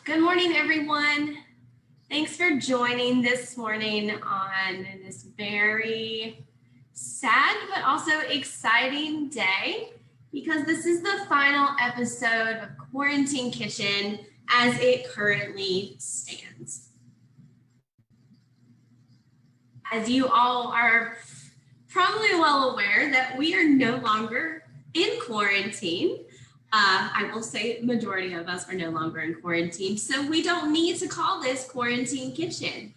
Good morning, everyone. Thanks for joining this morning on this very sad but also exciting day, because this is the final episode of Quarantine Kitchen as it currently stands. As you all are probably well aware that we are no longer in quarantine. I will say majority of us are no longer in quarantine, so we don't need to call this Quarantine Kitchen.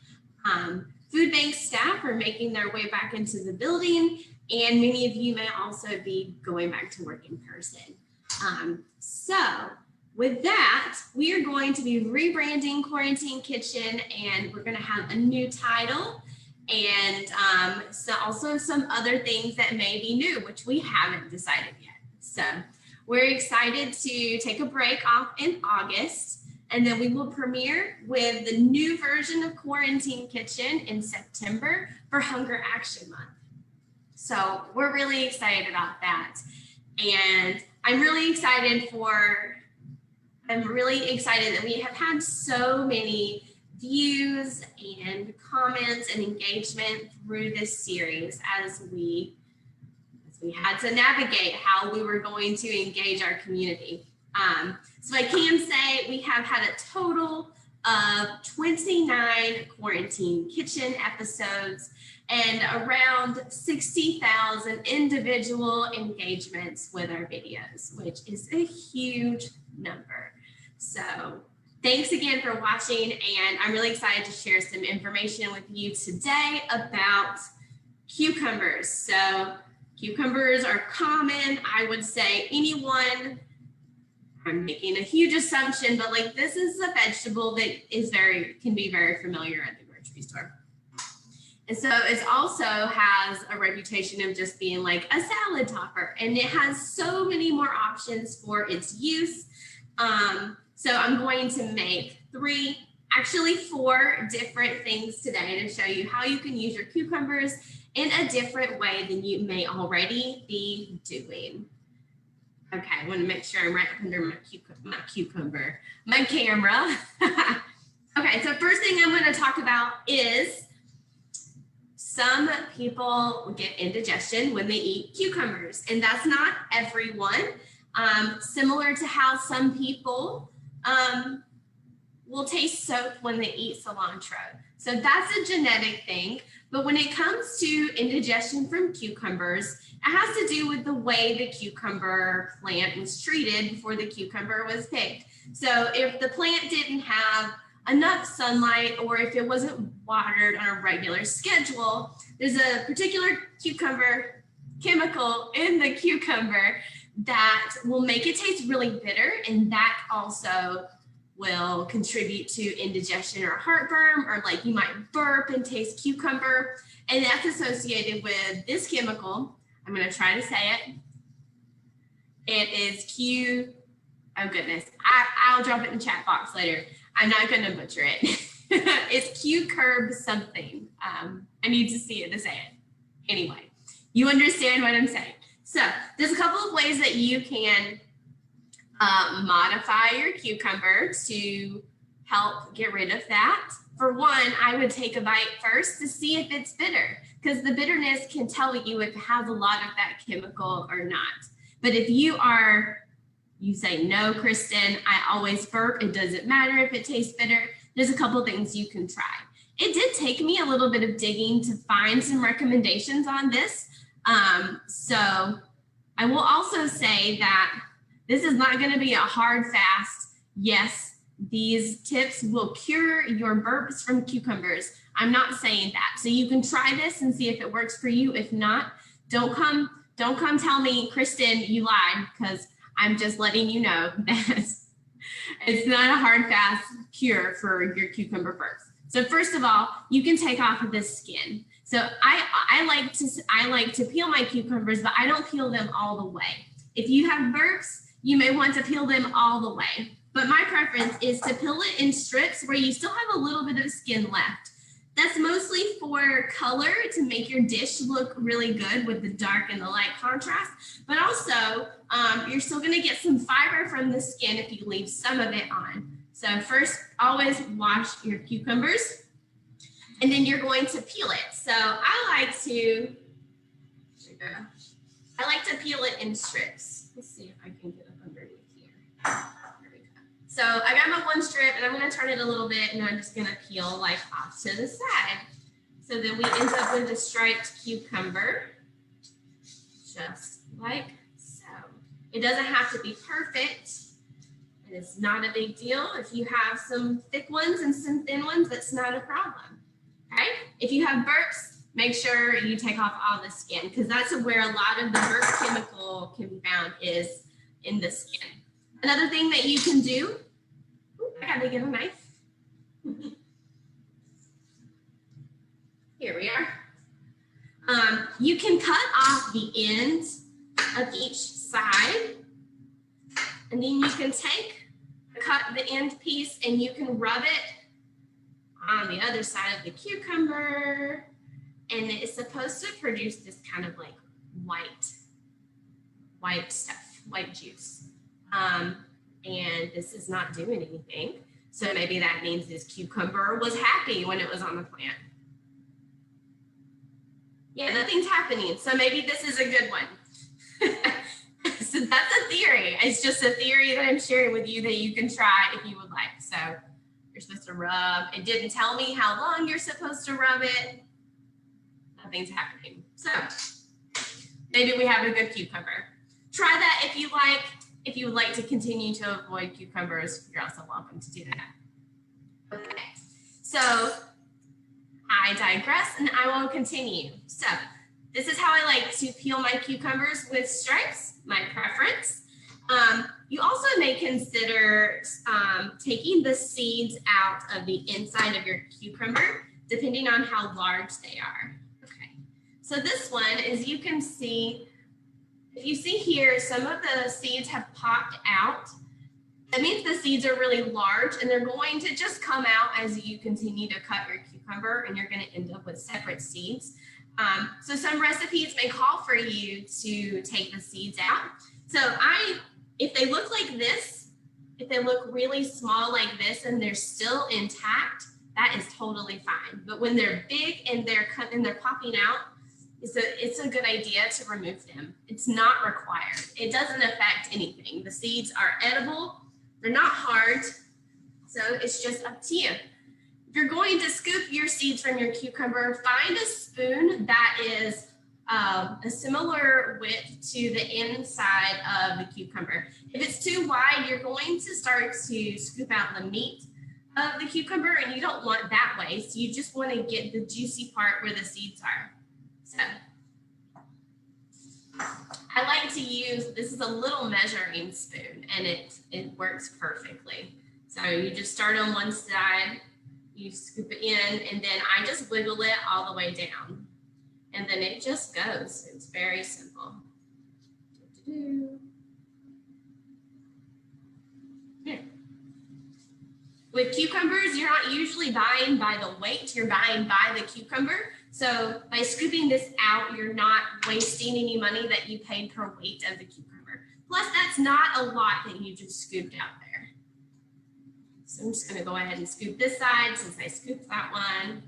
Food bank staff are making their way back into the building, and many of you may also be going back to work in person. So with that, we are going to be rebranding Quarantine Kitchen, and we're going to have a new title and so also some other things that may be new, which we haven't decided yet. So we're excited to take a break off in August, and then we will premiere with the new version of Quarantine Kitchen in September for Hunger Action Month. So we're really excited about that. And I'm really excited that we have had so many views and comments and engagement through this series as we had to navigate how we were going to engage our community. So I can say we have had a total of 29 Quarantine Kitchen episodes and around 60,000 individual engagements with our videos, which is a huge number. So thanks again for watching, and I'm really excited to share some information with you today about cucumbers. So cucumbers are common. I would say anyone, I'm making a huge assumption, but like this is a vegetable that can be very familiar at the grocery store. And so it also has a reputation of just being like a salad topper, and it has so many more options for its use. So I'm going to make four different things today to show you how you can use your cucumbers in a different way than you may already be doing. Okay, I want to make sure I'm right under my camera. Okay, so first thing I'm going to talk about is some people get indigestion when they eat cucumbers, and that's not everyone. Similar to how some people will taste soap when they eat cilantro. So that's a genetic thing. But when it comes to indigestion from cucumbers, it has to do with the way the cucumber plant was treated before the cucumber was picked. So if the plant didn't have enough sunlight, or if it wasn't watered on a regular schedule, there's a particular cucumber chemical in the cucumber that will make it taste really bitter, and that also will contribute to indigestion or heartburn, or like you might burp and taste cucumber, and that's associated with this chemical. I'm going to try to say it. It is oh goodness, I'll drop it in the chat box later. I'm not going to butcher it. It's cucurb something. I need to see it to say it. Anyway, you understand what I'm saying. So there's a couple of ways that you can modify your cucumber to help get rid of that. For one, I would take a bite first to see if it's bitter, because the bitterness can tell you if it has a lot of that chemical or not. But if you say, no, Kristen, I always burp, it doesn't matter if it tastes bitter, there's a couple things you can try. It did take me a little bit of digging to find some recommendations on this. So I will also say that this is not going to be a hard, fast, yes, these tips will cure your burps from cucumbers. I'm not saying that. So you can try this and see if it works for you. If not, don't come tell me, Kristen, you lied, because I'm just letting you know that it's not a hard, fast cure for your cucumber burps. So first of all, you can take off the skin. So I like to peel my cucumbers, but I don't peel them all the way. If you have burps, you may want to peel them all the way. But my preference is to peel it in strips where you still have a little bit of skin left. That's mostly for color, to make your dish look really good with the dark and the light contrast. But also, you're still going to get some fiber from the skin if you leave some of it on. So first, always wash your cucumbers, and then you're going to peel it. So I like to peel it in strips. Let's see if I can get up underneath here. There we go. So I got my one strip, and I'm going to turn it a little bit, and I'm just going to peel like off to the side. So then we end up with a striped cucumber, just like so. It doesn't have to be perfect. And it's not a big deal. If you have some thick ones and some thin ones, that's not a problem. Okay? If you have burps, make sure you take off all the skin, because that's where a lot of the burp chemical can be found, is in the skin. Another thing that you can do, I gotta get a knife. Here we are. You can cut off the ends of each side, and then you can cut the end piece and you can rub it on the other side of the cucumber, and it's supposed to produce this kind of like white stuff, white juice. And this is not doing anything. So maybe that means this cucumber was happy when it was on the plant. Yeah, nothing's happening. So maybe this is a good one. So that's a theory. It's just a theory that I'm sharing with you that you can try if you would like. So you're supposed to rub. It didn't tell me how long you're supposed to rub it. Nothing's happening. So maybe we have a good cucumber. Try that if you like. If you would like to continue to avoid cucumbers, you're also welcome to do that. Okay, so I digress and I will continue. So this is how I like to peel my cucumbers with stripes, my preference. You also may consider taking the seeds out of the inside of your cucumber, depending on how large they are. Okay, so this one, as you can see, if you see here, some of the seeds have popped out. That means the seeds are really large, and they're going to just come out as you continue to cut your cucumber, and you're going to end up with separate seeds. So some recipes may call for you to take the seeds out. So if they look like this, if they look really small like this and they're still intact, that is totally fine. But when they're big and they're popping out, it's a good idea to remove them. It's not required. It doesn't affect anything. The seeds are edible. They're not hard. So it's just up to you. If you're going to scoop your seeds from your cucumber, find a spoon that is a similar width to the inside of the cucumber. If it's too wide, you're going to start to scoop out the meat of the cucumber, and you don't want that way. So you just want to get the juicy part where the seeds are. So I like to use, this is a little measuring spoon, and it works perfectly. So you just start on one side, you scoop it in, and then I just wiggle it all the way down. And then it just goes. It's very simple. Here. With cucumbers, you're not usually buying by the weight, you're buying by the cucumber. So by scooping this out, you're not wasting any money that you paid per weight of the cucumber. Plus, that's not a lot that you just scooped out there. So I'm just going to go ahead and scoop this side since I scooped that one.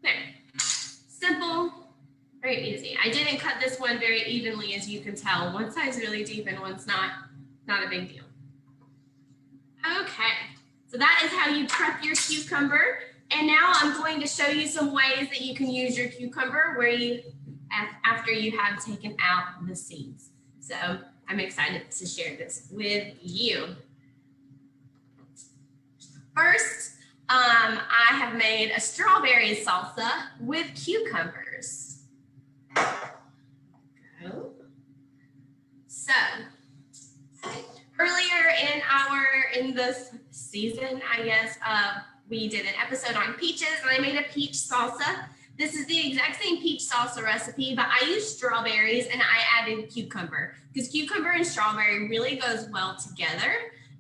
There. Simple, very easy. I didn't cut this one very evenly, as you can tell. One side's really deep and one's not a big deal. Okay. So that is how you prep your cucumber. And now I'm going to show you some ways that you can use your cucumber after you have taken out the seeds. So I'm excited to share this with you. First, I have made a strawberry salsa with cucumbers. So earlier in this season, I guess, we did an episode on peaches, and I made a peach salsa. This is the exact same peach salsa recipe, but I used strawberries and I added cucumber, because cucumber and strawberry really goes well together.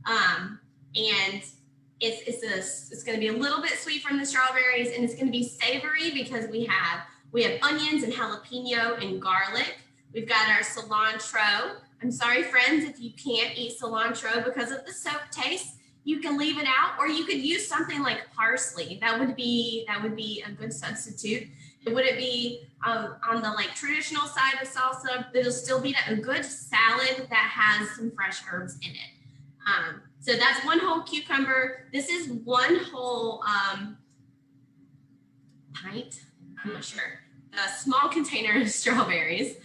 And it's going to be a little bit sweet from the strawberries, and it's going to be savory because we have onions and jalapeno and garlic. We've got our cilantro. I'm sorry, friends, if you can't eat cilantro because of the soap taste, you can leave it out, or you could use something like parsley. That would be a good substitute. It wouldn't be on the like traditional side of salsa, but it'll still be a good salad that has some fresh herbs in it. So that's one whole cucumber. This is one whole pint, I'm not sure, a small container of strawberries.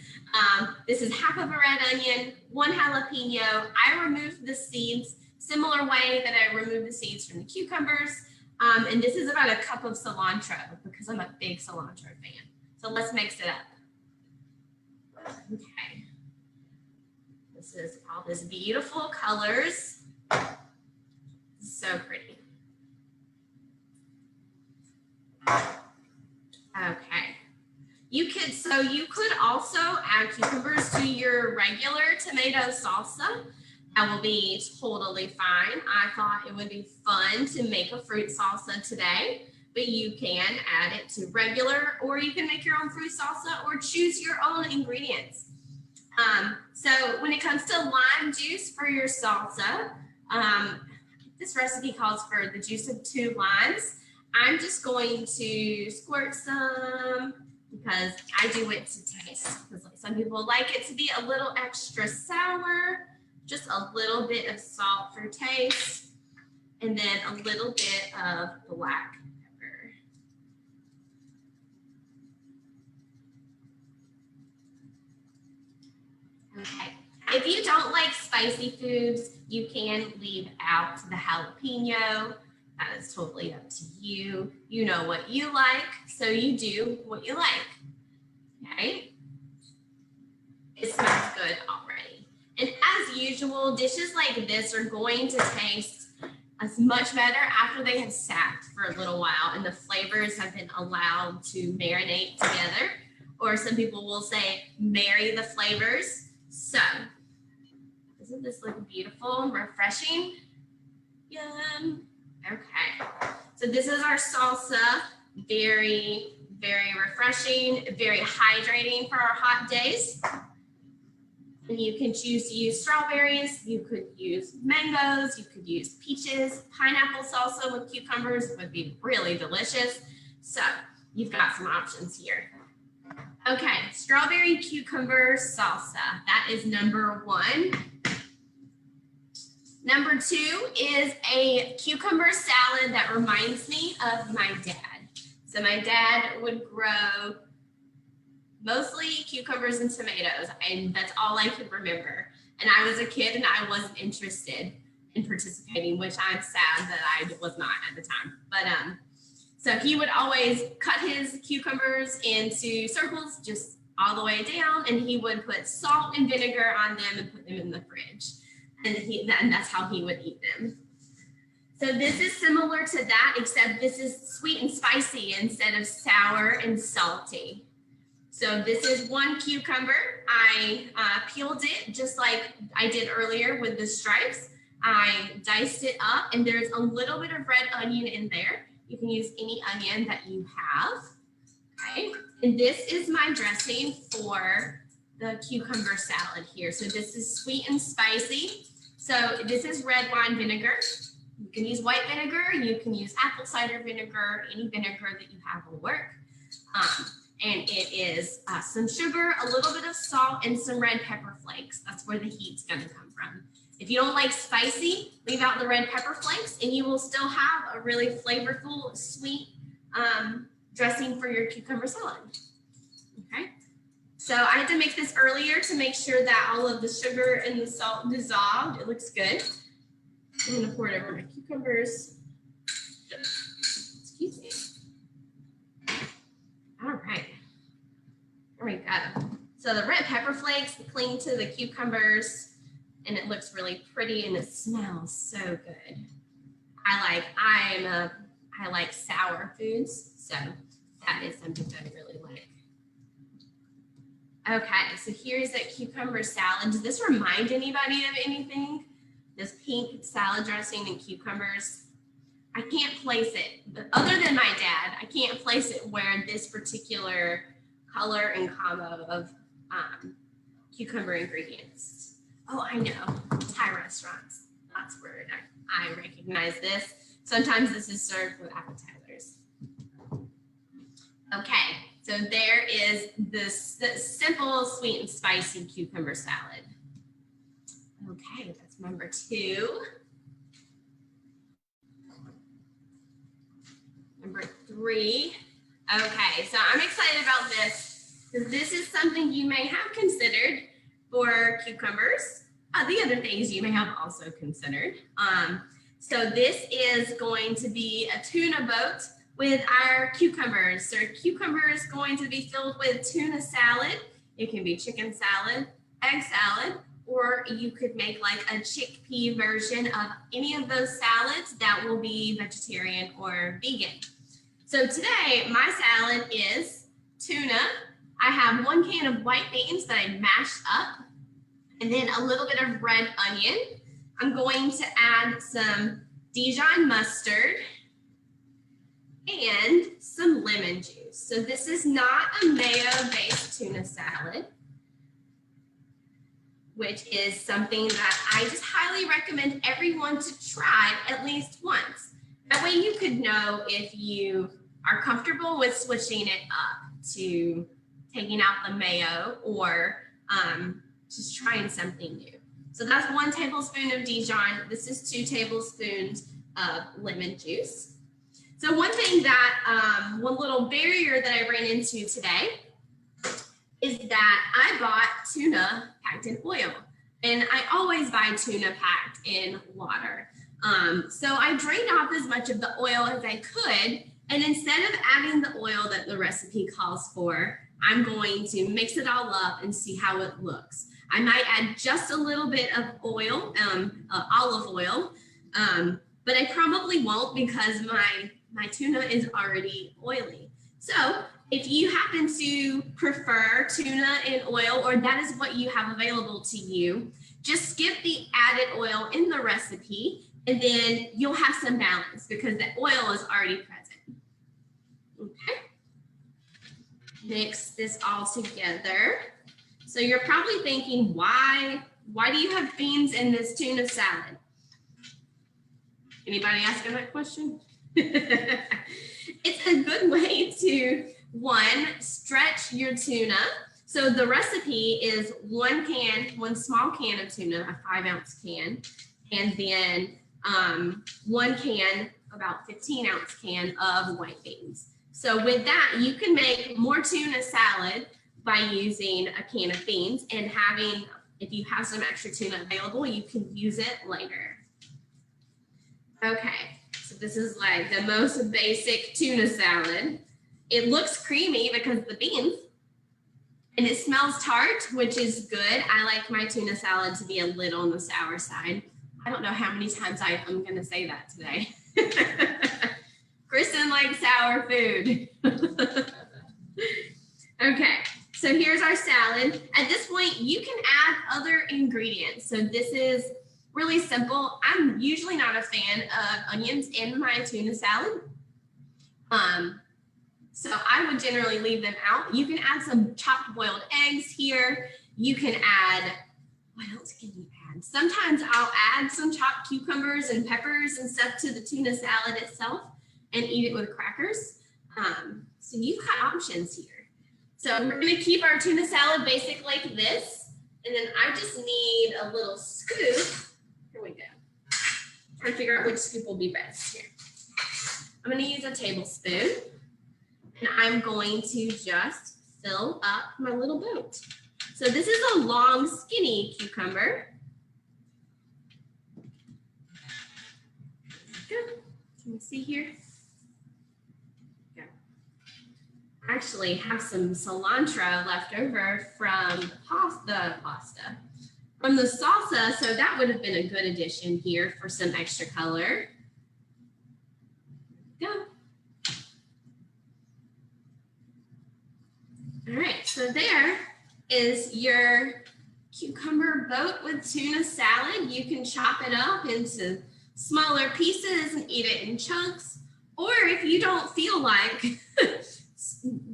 This is half of a red onion, one jalapeno. I removed the seeds, similar way that I removed the seeds from the cucumbers. And this is about a cup of cilantro because I'm a big cilantro fan. So let's mix it up. Okay. This is all these beautiful colors. So pretty. Okay. You could also add cucumbers to your regular tomato salsa. That will be totally fine. I thought it would be fun to make a fruit salsa today, but you can add it to regular, or you can make your own fruit salsa or choose your own ingredients. So when it comes to lime juice for your salsa, this recipe calls for the juice of 2 limes. I'm just going to squirt some because I do it to taste. Because some people like it to be a little extra sour, just a little bit of salt for taste, and then a little bit of black pepper. Okay. If you don't like spicy foods, you can leave out the jalapeno. That is totally up to you. You know what you like, so you do what you like. Okay? It smells good already. And as usual, dishes like this are going to taste as much better after they have sat for a little while and the flavors have been allowed to marinate together. Or some people will say, marry the flavors. So, doesn't this look beautiful and refreshing? Yum. Okay, so this is our salsa. Very, very refreshing, very hydrating for our hot days. And you can choose to use strawberries, you could use mangoes, you could use peaches. Pineapple salsa with cucumbers would be really delicious. So you've got some options here. Okay, strawberry cucumber salsa. That is number 1. Number 2 is a cucumber salad that reminds me of my dad. So my dad would grow mostly cucumbers and tomatoes, and that's all I could remember. And I was a kid and I wasn't interested in participating, which I'm sad that I was not at the time. But so he would always cut his cucumbers into circles just all the way down, and he would put salt and vinegar on them and put them in the fridge. And that's how he would eat them. So this is similar to that, except this is sweet and spicy instead of sour and salty. So this is 1 cucumber. I peeled it just like I did earlier with the stripes. I diced it up, and there's a little bit of red onion in there. You can use any onion that you have. Okay, and this is my dressing for the cucumber salad here. So this is sweet and spicy. So this is red wine vinegar. You can use white vinegar, you can use apple cider vinegar, any vinegar that you have will work. And it is some sugar, a little bit of salt, and some red pepper flakes. That's where the heat's gonna come from. If you don't like spicy, leave out the red pepper flakes and you will still have a really flavorful, sweet dressing for your cucumber salad. Okay. So I had to make this earlier to make sure that all of the sugar and the salt dissolved. It looks good. I'm gonna pour it over my cucumbers. Excuse me. All right, there we go. So the red pepper flakes cling to the cucumbers and it looks really pretty and it smells so good. I like sour foods, so that is something that I really like. Okay, so here's that cucumber salad. Does this remind anybody of anything? This pink salad dressing and cucumbers. I can't place it, but other than my dad, I can't place it where this particular color and combo of cucumber ingredients. Oh, I know, Thai restaurants. That's where I recognize this. Sometimes this is served with appetizers. Okay, so there is this simple sweet and spicy cucumber salad. Okay, that's number 2. Number 3. Okay, so I'm excited about this because this is something you may have considered for cucumbers. The other things you may have also considered. So this is going to be a tuna boat with our cucumbers. So cucumber is going to be filled with tuna salad. It can be chicken salad, egg salad, or you could make like a chickpea version of any of those salads that will be vegetarian or vegan. So today, my salad is tuna. I have 1 can of white beans that I mashed up, and then a little bit of red onion. I'm going to add some Dijon mustard and some lemon juice. So this is not a mayo-based tuna salad, which is something that I just highly recommend everyone to try at least once. That way you could know if you are comfortable with switching it up to taking out the mayo or just trying something new. So that's 1 tablespoon of Dijon. This is 2 tablespoons of lemon juice. So one thing that, one little barrier that I ran into today is that I bought tuna packed in oil, and I always buy tuna packed in water. So I drained off as much of the oil as I could, and instead of adding the oil that the recipe calls for, I'm going to mix it all up and see how it looks. I might add just a little bit of oil, olive oil, but I probably won't because my tuna is already oily. So if you happen to prefer tuna in oil, or that is what you have available to you, just skip the added oil in the recipe, and then you'll have some balance because the oil is already present. Okay. Mix this all together. So you're probably thinking, why do you have beans in this tuna salad? Anybody asking that question? It's a good way to, 1, stretch your tuna. So the recipe is 1 small can of tuna, a 5-ounce can, and then 1 can, about 15-ounce can of white beans. So with that, you can make more tuna salad by using a can of beans, and if you have some extra tuna available, you can use it later. Okay, so this is like the most basic tuna salad. It looks creamy because of the beans, and it smells tart, which is good. I like my tuna salad to be a little on the sour side. I don't know how many times I'm gonna say that today. Kristen likes sour food. Okay, so here's our salad. At this point, you can add other ingredients. So this is really simple. I'm usually not a fan of onions in my tuna salad. So I would generally leave them out. You can add some chopped boiled eggs here. You can add, what else can you add? Sometimes I'll add some chopped cucumbers and peppers and stuff to the tuna salad itself and eat it with crackers. So you've got options here. So we're gonna keep our tuna salad basic like this. And then I just need a little scoop. Here we go. Trying to figure out which scoop will be best here. I'm gonna use a tablespoon, and I'm going to just fill up my little boat. So this is a long, skinny cucumber. Good. Can you see here? I actually have some cilantro left over from the pasta. From the salsa, so that would have been a good addition here for some extra color. Go. All right, so there is your cucumber boat with tuna salad. You can chop it up into smaller pieces and eat it in chunks. Or if you don't feel like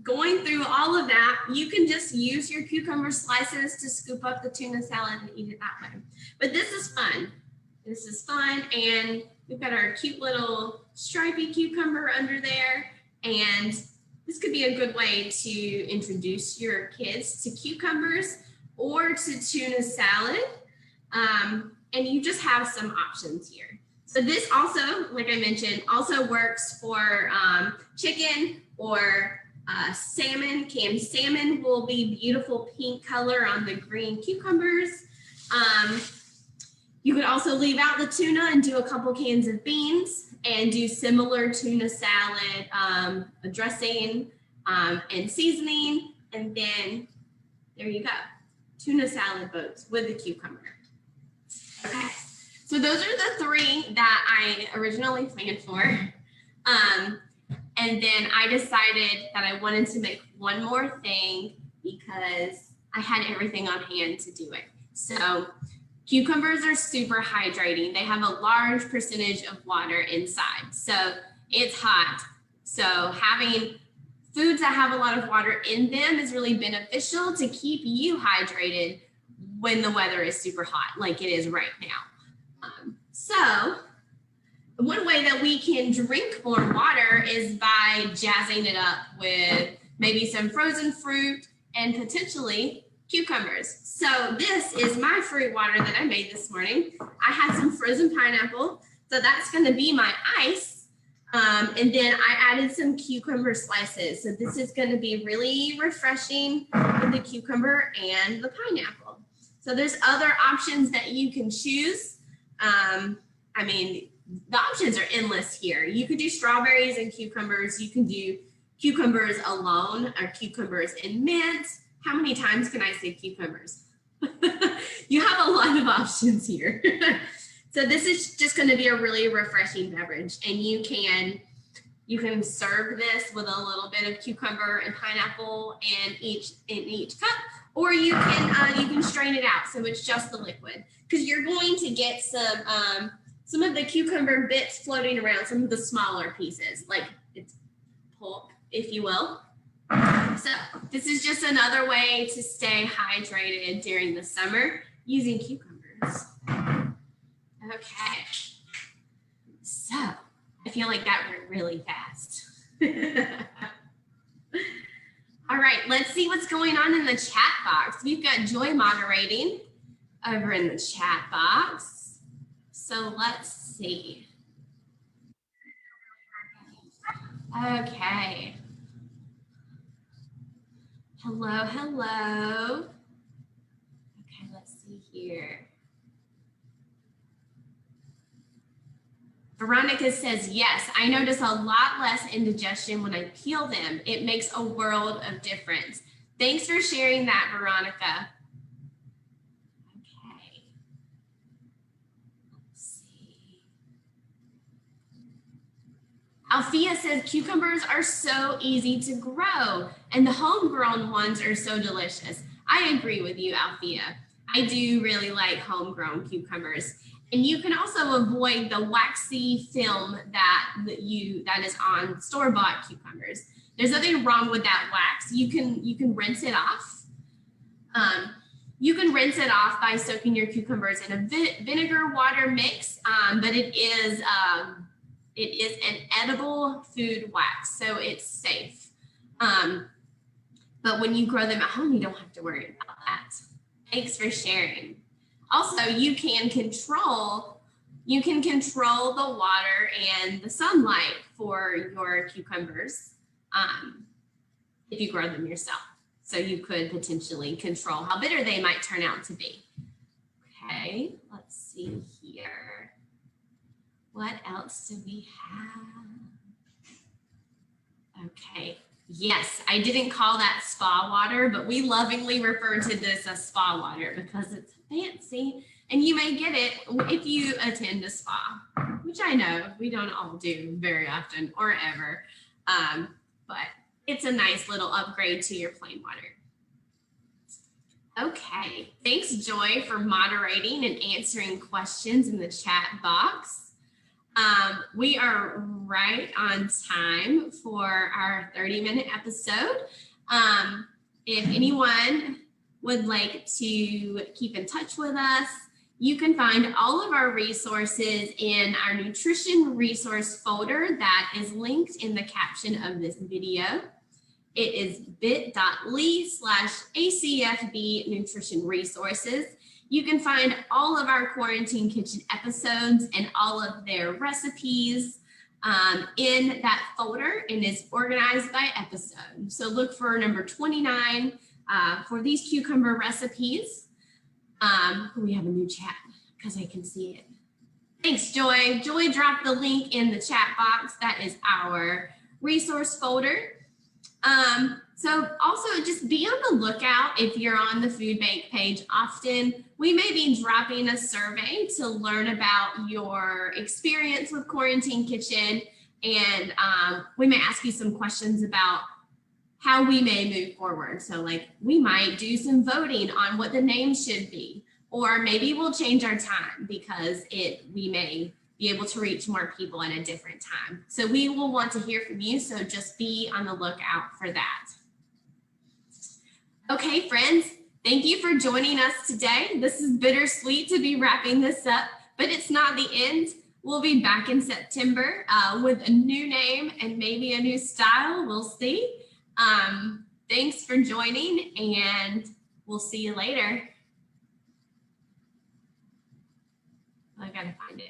going through all of that, you can just use your cucumber slices to scoop up the tuna salad and eat it that way. But this is fun. This is fun, and we've got our cute little stripy cucumber under there, and this could be a good way to introduce your kids to cucumbers or to tuna salad, and you just have some options here. So this also, like I mentioned, also works for chicken or salmon. Canned salmon will be beautiful pink color on the green cucumbers. You could also leave out the tuna and do a couple cans of beans and do similar tuna salad dressing and seasoning. And then there you go, tuna salad boats with the cucumber. Okay, so those are the three that I originally planned for. And then I decided that I wanted to make one more thing because I had everything on hand to do it. So cucumbers are super hydrating. They have a large percentage of water inside. So it's hot. So having foods that have a lot of water in them is really beneficial to keep you hydrated when the weather is super hot, like it is right now. So one way that we can drink more water is by jazzing it up with maybe some frozen fruit and potentially cucumbers. So this is my fruit water that I made this morning. I had some frozen pineapple, so that's going to be my ice. And then I added some cucumber slices. So this is going to be really refreshing with the cucumber and the pineapple. So there's other options that you can choose. I mean, the options are endless here. You could do strawberries and cucumbers. You can do cucumbers alone or cucumbers in mint. How many times can I say cucumbers? You have a lot of options here. So this is just going to be a really refreshing beverage, and you can serve this with a little bit of cucumber and pineapple in each cup, or you can strain it out so it's just the liquid, because you're going to get some of the cucumber bits floating around, some of the smaller pieces, like it's pulp, if you will. So this is just another way to stay hydrated during the summer using cucumbers. Okay, so I feel like that went really fast. All right, let's see what's going on in the chat box. We've got Joy moderating over in the chat box. So let's see. Okay. Hello, hello. Okay, let's see here. Veronica says, yes, I notice a lot less indigestion when I peel them. It makes a world of difference. Thanks for sharing that, Veronica. Okay. Let's see. Althea says, cucumbers are so easy to grow, and the homegrown ones are so delicious. I agree with you, Althea. I do really like homegrown cucumbers. And you can also avoid the waxy film that is on store-bought cucumbers. There's nothing wrong with that wax. You can rinse it off. You can rinse it off by soaking your cucumbers in a vinegar water mix, but it is an edible food wax, so it's safe. But when you grow them at home, you don't have to worry about that. Thanks for sharing. Also, you can control the water and the sunlight for your cucumbers if you grow them yourself. So you could potentially control how bitter they might turn out to be. Okay, let's see here. What else do we have? Okay, yes, I didn't call that spa water, but we lovingly refer to this as spa water because it's fancy, and you may get it if you attend a spa, which I know we don't all do very often or ever, but it's a nice little upgrade to your plain water. Okay, thanks Joy for moderating and answering questions in the chat box. We are right on time for our 30-minute episode. If anyone would like to keep in touch with us, you can find all of our resources in our nutrition resource folder that is linked in the caption of this video. It is bit.ly/ACFB nutrition resources. You can find all of our Quarantine Kitchen episodes and all of their recipes in that folder, and it's organized by episode. So look for number 29 for these cucumber recipes. We have a new chat because I can see it. Thanks, Joy. Joy dropped the link in the chat box. That is our resource folder. So also just be on the lookout if you're on the food bank page often. We may be dropping a survey to learn about your experience with Quarantine Kitchen, and we may ask you some questions about how we may move forward. So like we might do some voting on what the name should be, or maybe we'll change our time because we may be able to reach more people at a different time. So we will want to hear from you. So just be on the lookout for that. Okay, friends, thank you for joining us today. This is bittersweet to be wrapping this up, but it's not the end. We'll be back in September with a new name and maybe a new style. We'll see. Thanks for joining, and we'll see you later. I gotta find it.